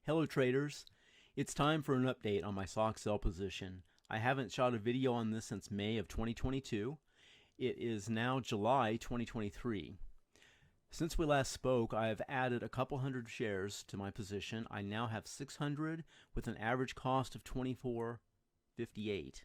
Hello traders, it's time for an update on my SOXL position. I haven't shot a video on this since May of 2022. It is now July 2023. Since we last spoke, I have added a couple hundred shares to my position. I now have 600 with an average cost of $24.58.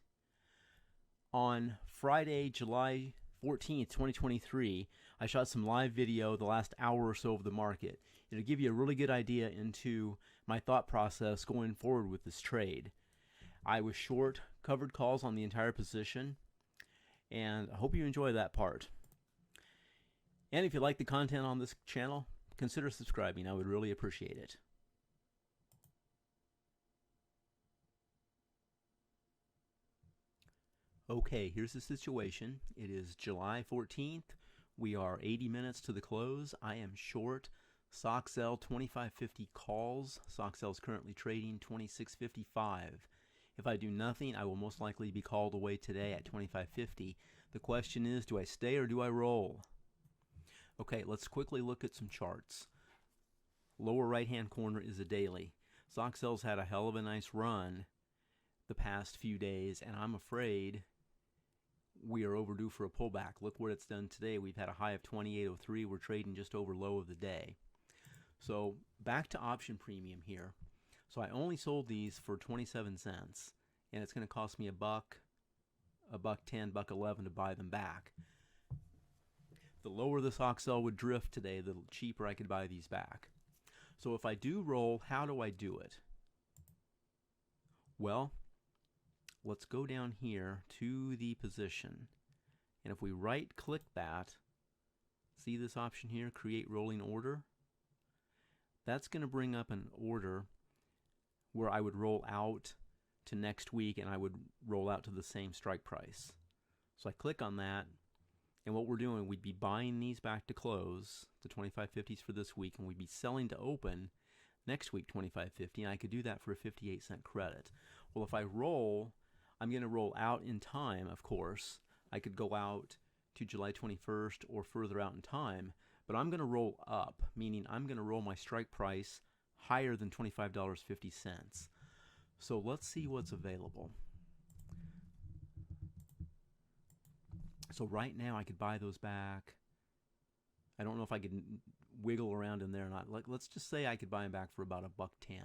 On Friday, July 14th, 2023, I shot some live video the last hour or so of the market. It'll give you a really good idea into my thought process going forward with this trade. I was short covered calls on the entire position, and I hope you enjoy that part. And if you like the content on this channel, consider subscribing. I would really appreciate it. Okay, here's the situation. It is July 14th. We are 80 minutes to the close. I am short SOXL 2550 calls. SOXL is currently trading 2655. If I do nothing, I will most likely be called away today at 2550. The question is, do I stay or do I roll? Okay, let's quickly look at some charts. Lower right-hand corner is a daily. SOXL's had a hell of a nice run the past few days, and I'm afraid we are overdue for a pullback. Look what it's done today. We've had a high of 28.03. We're trading just over low of the day. So back to option premium here. So I only sold these for 27 cents, and it's going to cost me a buck 10, buck 11 to buy them back. The lower the SOXL would drift today, the cheaper I could buy these back. So if I do roll, how do I do it? Well, let's go down here to the position, and if we right click that, see this option here, create rolling order? That's going to bring up an order where I would roll out to next week, and I would roll out to the same strike price. So I click on that, and what we're doing, we'd be buying these back to close, the 2550s for this week, and we'd be selling to open next week 2550, and I could do that for a 58-cent credit. Well, if I roll, I'm going to roll out in time, of course. I could go out to July 21st or further out in time, but I'm going to roll up, meaning I'm going to roll my strike price higher than $25.50. So let's see what's available. So right now I could buy those back. I don't know if I could wiggle around in there or not. Let's just say I could buy them back for about a buck 10.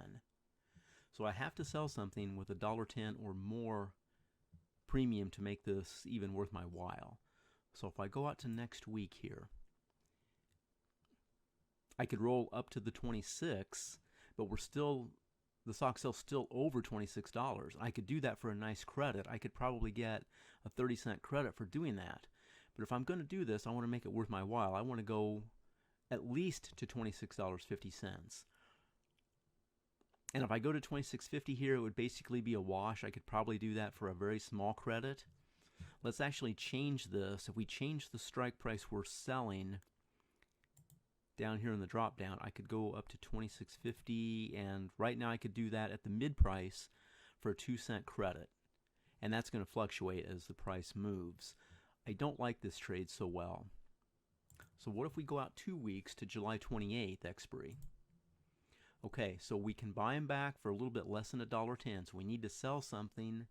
So I have to sell something with $1.10 or more premium to make this even worth my while. So if I go out to next week here, I could roll up to the 26, but the SOXL's still over $26. I could do that for a nice credit. I could probably get a 30-cent credit for doing that. But if I'm going to do this, I want to make it worth my while. I want to go at least to $26.50. And if I go to $26.50 here, it would basically be a wash. I could probably do that for a very small credit. Let's actually change this. If we change the strike price we're selling down here in the drop down, I could go up to $26.50, and right now I could do that at the mid price for a 2-cent credit. And that's going to fluctuate as the price moves. I don't like this trade so well. So what if we go out 2 weeks to July 28th expiry? Okay, so we can buy them back for a little bit less than $1.10. So we need to sell something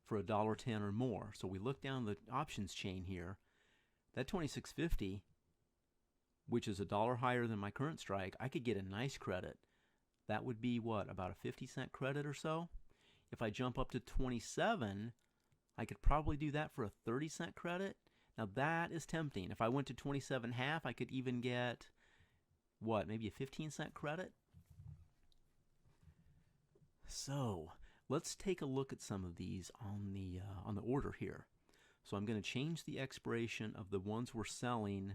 for $1.10 or more. So we look down the options chain here. That $26.50, which is $1 higher than my current strike, I could get a nice credit. That would be what, about a 50-cent credit or so? If I jump up to 27, I could probably do that for a 30-cent credit. Now that is tempting. If I went to 27.5, I could even get, what, maybe a 15-cent credit? So let's take a look at some of these on the order here. So I'm going to change the expiration of the ones we're selling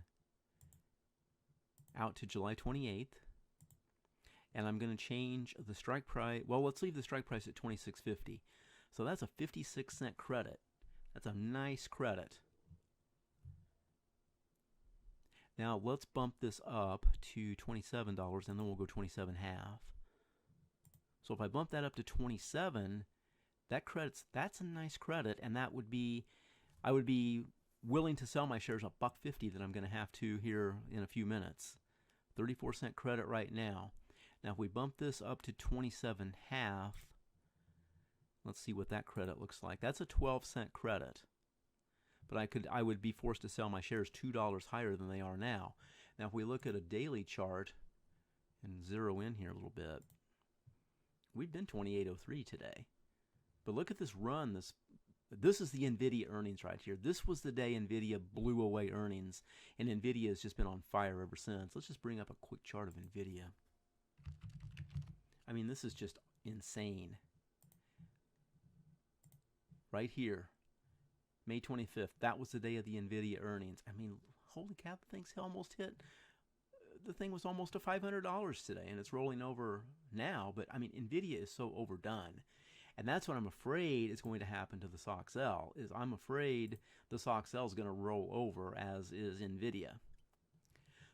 out to July 28th. And I'm going to change the strike price. Well, let's leave the strike price at $26.50. So that's a 56-cent credit. That's a nice credit. Now let's bump this up to $27, and then we'll go 27.5. So if I bump that up to 27, that's a nice credit, and I would be willing to sell my shares a $1.50 that I'm going to have to here in a few minutes. 34-cent credit right now. Now if we bump this up to 27.5, let's see what that credit looks like. That's a 12-cent credit. But I would be forced to sell my shares $2 higher than they are now. Now if we look at a daily chart and zero in here a little bit, we've been 28.03 today. But look at this run. This is the NVIDIA earnings right here. This was the day NVIDIA blew away earnings, and NVIDIA has just been on fire ever since. Let's just bring up a quick chart of NVIDIA. I mean, this is just insane. Right here, May 25th, that was the day of the NVIDIA earnings. I mean, holy cow, the thing's almost hit. The thing was almost to $500 today, and it's rolling over now. But, I mean, NVIDIA is so overdone. And that's what I'm afraid is going to happen to the SOXL, is I'm afraid the SOXL is going to roll over, as is NVIDIA.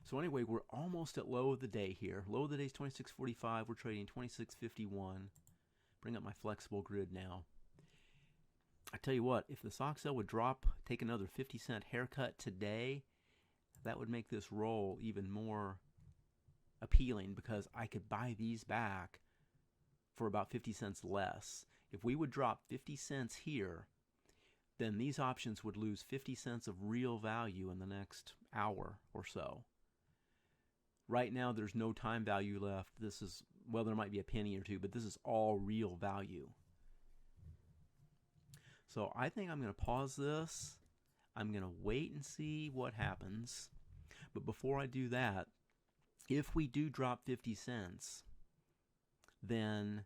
So anyway, we're almost at low of the day here. Low of the day is 26.45. We're trading 26.51. Bring up my flexible grid now. I tell you what, if the SOXL would take another 50-cent haircut today, that would make this roll even more appealing, because I could buy these back for about 50 cents less. If we would drop 50 cents here, then these options would lose 50 cents of real value in the next hour or so. Right now, there's no time value left. This is, well, there might be a penny or two, but this is all real value. So I think I'm going to pause this. I'm going to wait and see what happens. But before I do that, if we do drop 50 cents, then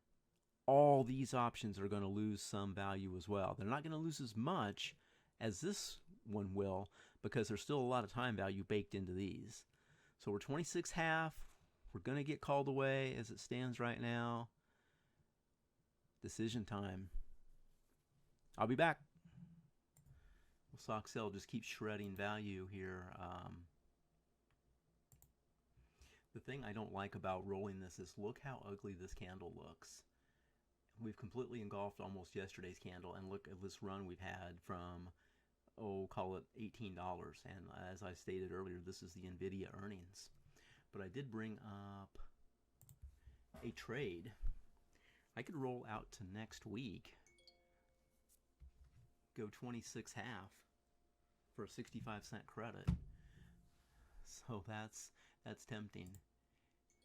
all these options are going to lose some value as well. They're not going to lose as much as this one will, because there's still a lot of time value baked into these. So we're 26.5. We're going to get called away as it stands right now. Decision time. I'll be back. Well, SOXL just keeps shredding value here. The thing I don't like about rolling this is look how ugly this candle looks. We've completely engulfed almost yesterday's candle, and look at this run we've had from, call it $18. And as I stated earlier, this is the NVIDIA earnings. But I did bring up a trade. I could roll out to next week, go 26.5 for a 65-cent credit. So that's tempting.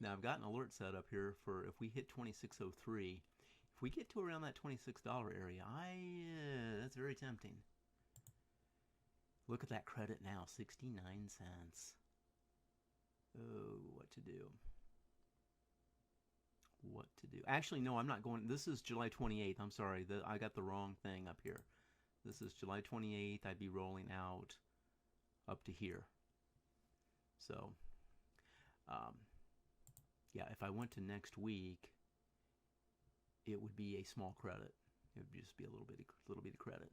Now I've got an alert set up here for if we hit 26.03. If we get to around that $26 area, that's very tempting. Look at that credit now, 69 cents. Oh, what to do? What to do? Actually, no, I'm not going. This is July 28th. I'm sorry. I got the wrong thing up here. This is July 28th. I'd be rolling out up to here. So, yeah, if I went to next week, it would be a small credit. It would just be a little bit of credit.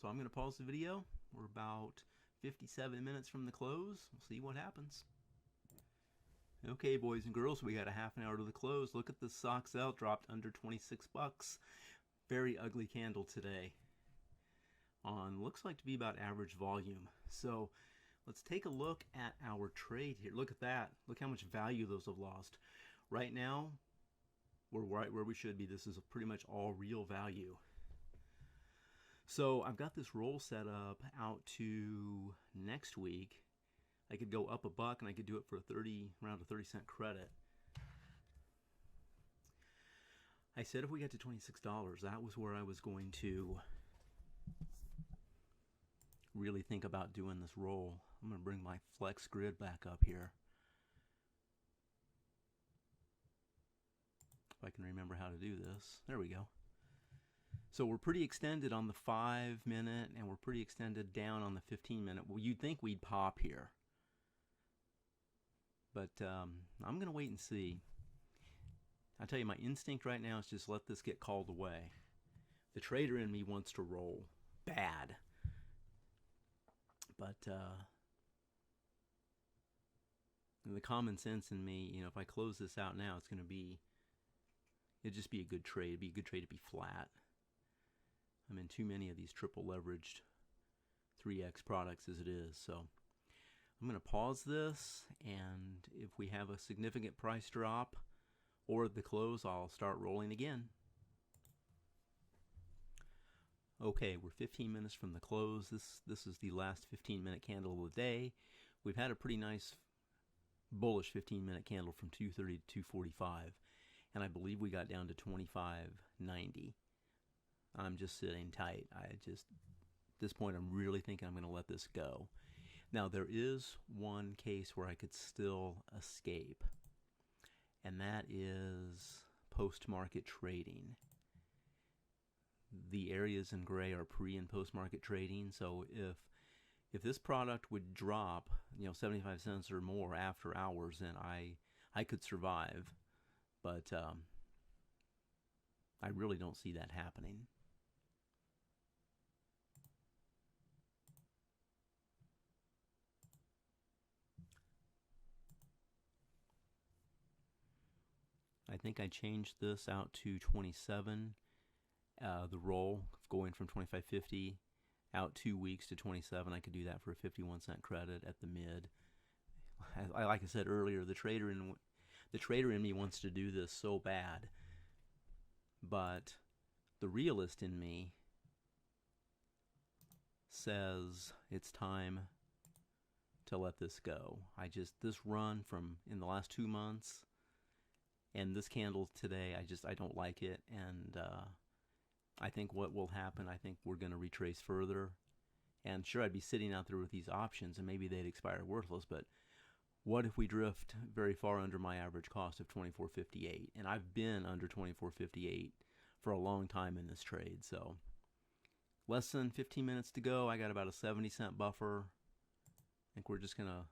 So I'm going to pause the video. We're about 57 minutes from the close. We'll see what happens. Okay, boys and girls, we got a half an hour to the close. Look at the SOXL, dropped under 26 bucks. Very ugly candle today. On looks like to be about average volume. So let's take a look at our trade here. Look at that. Look how much value those have lost. Right now, we're right where we should be. This is pretty much all real value. So I've got this roll set up out to next week. I could go up a buck, and I could do it for around a 30-cent credit. I said if we get to $26, that was where I was going to really think about doing this roll. I'm going to bring my flex grid back up here. If I can remember how to do this. There we go. So we're pretty extended on the 5-minute, and we're pretty extended down on the 15-minute. Well, you'd think we'd pop here. But I'm going to wait and see. I tell you, my instinct right now is just let this get called away. The trader in me wants to roll bad. But the common sense in me, you know, if I close this out now, it'd just be a good trade. It'd be a good trade to be flat. I'm in too many of these triple leveraged 3x products as it is. So I'm going to pause this, and if we have a significant price drop or at the close, I'll start rolling again. Okay, we're 15 minutes from the close. This is the last 15-minute candle of the day. We've had a pretty nice bullish 15-minute candle from 230 to 245, and I believe we got down to 25.90. I'm just sitting tight. At this point, I'm really thinking I'm going to let this go. Now, there is one case where I could still escape, and that is post-market trading. The areas in gray are pre- and post-market trading, so if this product would drop, 75 cents or more after hours, then I could survive, but I really don't see that happening. I think I changed this out to 27. The roll going from 25.50 out 2 weeks to 27. I could do that for a 51-cent credit at the mid. Like I said earlier, the trader in me wants to do this so bad, but the realist in me says it's time to let this go. This run from in the last 2 months and this candle today, I don't like it, and I think what will happen, I think we're going to retrace further. And sure, I'd be sitting out there with these options and maybe they'd expire worthless, but what if we drift very far under my average cost of $24.58? And I've been under $24.58 for a long time in this trade. So less than 15 minutes to go. I got about a 70-cent buffer. I think we're just going to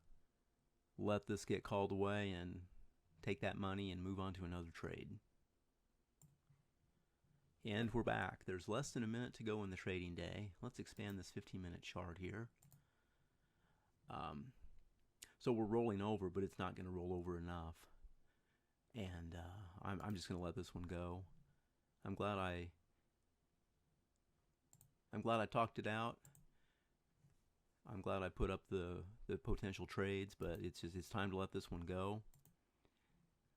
let this get called away and take that money and move on to another trade. And we're back. There's less than a minute to go in the trading day. Let's expand this 15-minute chart here. So we're rolling over, but it's not going to roll over enough. And I'm just going to let this one go. I'm glad I talked it out. I'm glad I put up the potential trades, but it's time to let this one go.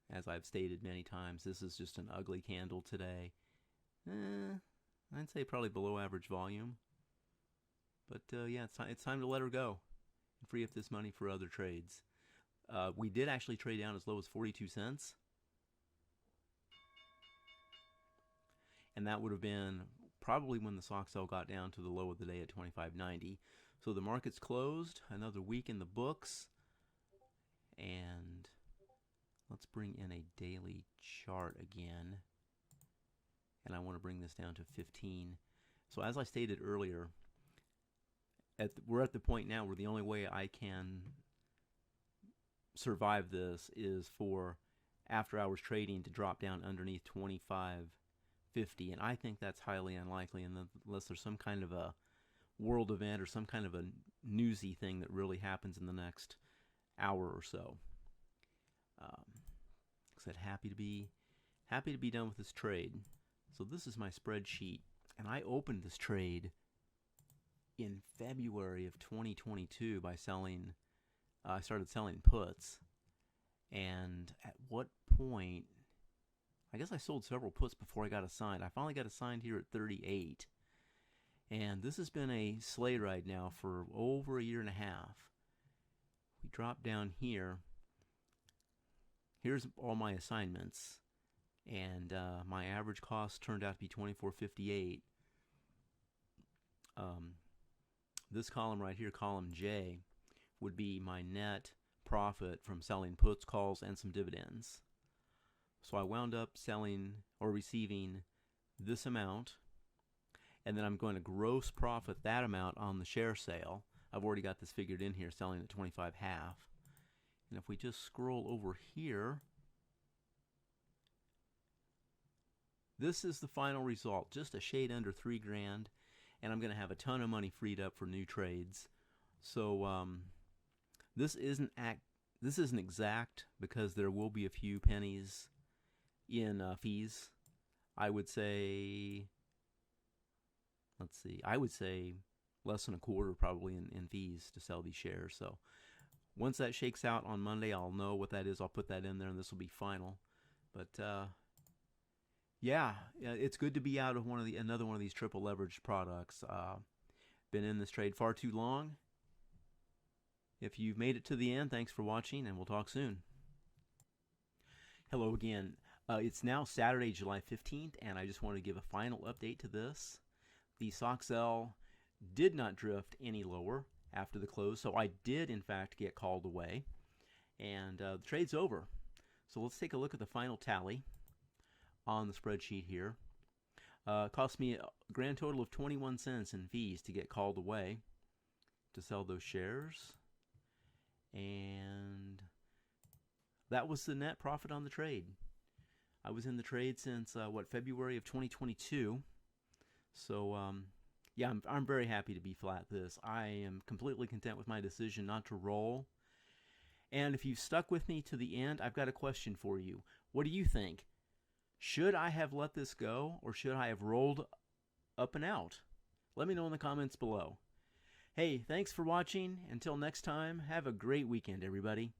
As I've stated many times, this is just an ugly candle today. I'd say probably below average volume. But yeah, it's time to let her go and free up this money for other trades. We did actually trade down as low as 42 cents. And that would have been probably when the SOXL got down to the low of the day at 25.90. So the market's closed, another week in the books. And let's bring in a daily chart again. And I want to bring this down to 15. So as I stated earlier, we're at the point now where the only way I can survive this is for after hours trading to drop down underneath 25.50, and I think that's highly unlikely unless there's some kind of a world event or some kind of a newsy thing that really happens in the next hour or so. Like I said, happy to be done with this trade. So this is my spreadsheet, and I opened this trade in February of 2022 by selling. I started selling puts, and at what point? I guess I sold several puts before I got assigned. I finally got assigned here at 38, and this has been a sleigh ride now for over a year and a half. We drop down here. Here's all my assignments. And my average cost turned out to be $24.58. This column right here, column J, would be my net profit from selling puts, calls, and some dividends. So I wound up selling or receiving this amount, and then I'm going to gross profit that amount on the share sale. I've already got this figured in here, selling at 25.5. And if we just scroll over here, this is the final result, just a shade under $3,000, and I'm going to have a ton of money freed up for new trades. So this isn't exact because there will be a few pennies in fees. I would say, I would say less than a quarter probably in fees to sell these shares. So Once that shakes out on Monday, I'll know what that is. I'll put that in there, and this will be final. But yeah, it's good to be out of another one of these triple leveraged products. Been in this trade far too long. If you've made it to the end, thanks for watching, and we'll talk soon. Hello again. It's now Saturday, July 15th, and I just want to give a final update to this. The SOXL did not drift any lower after the close, so I did, in fact, get called away. And the trade's over. So let's take a look at the final tally on the spreadsheet here. Cost me a grand total of 21 cents in fees to get called away to sell those shares. And that was the net profit on the trade. I was in the trade since, February of 2022. So, yeah, I'm very happy to be flat this. I am completely content with my decision not to roll. And if you've stuck with me to the end, I've got a question for you. What do you think? Should I have let this go, or should I have rolled up and out? Let me know in the comments below. Hey, thanks for watching. Until next time, have a great weekend, everybody.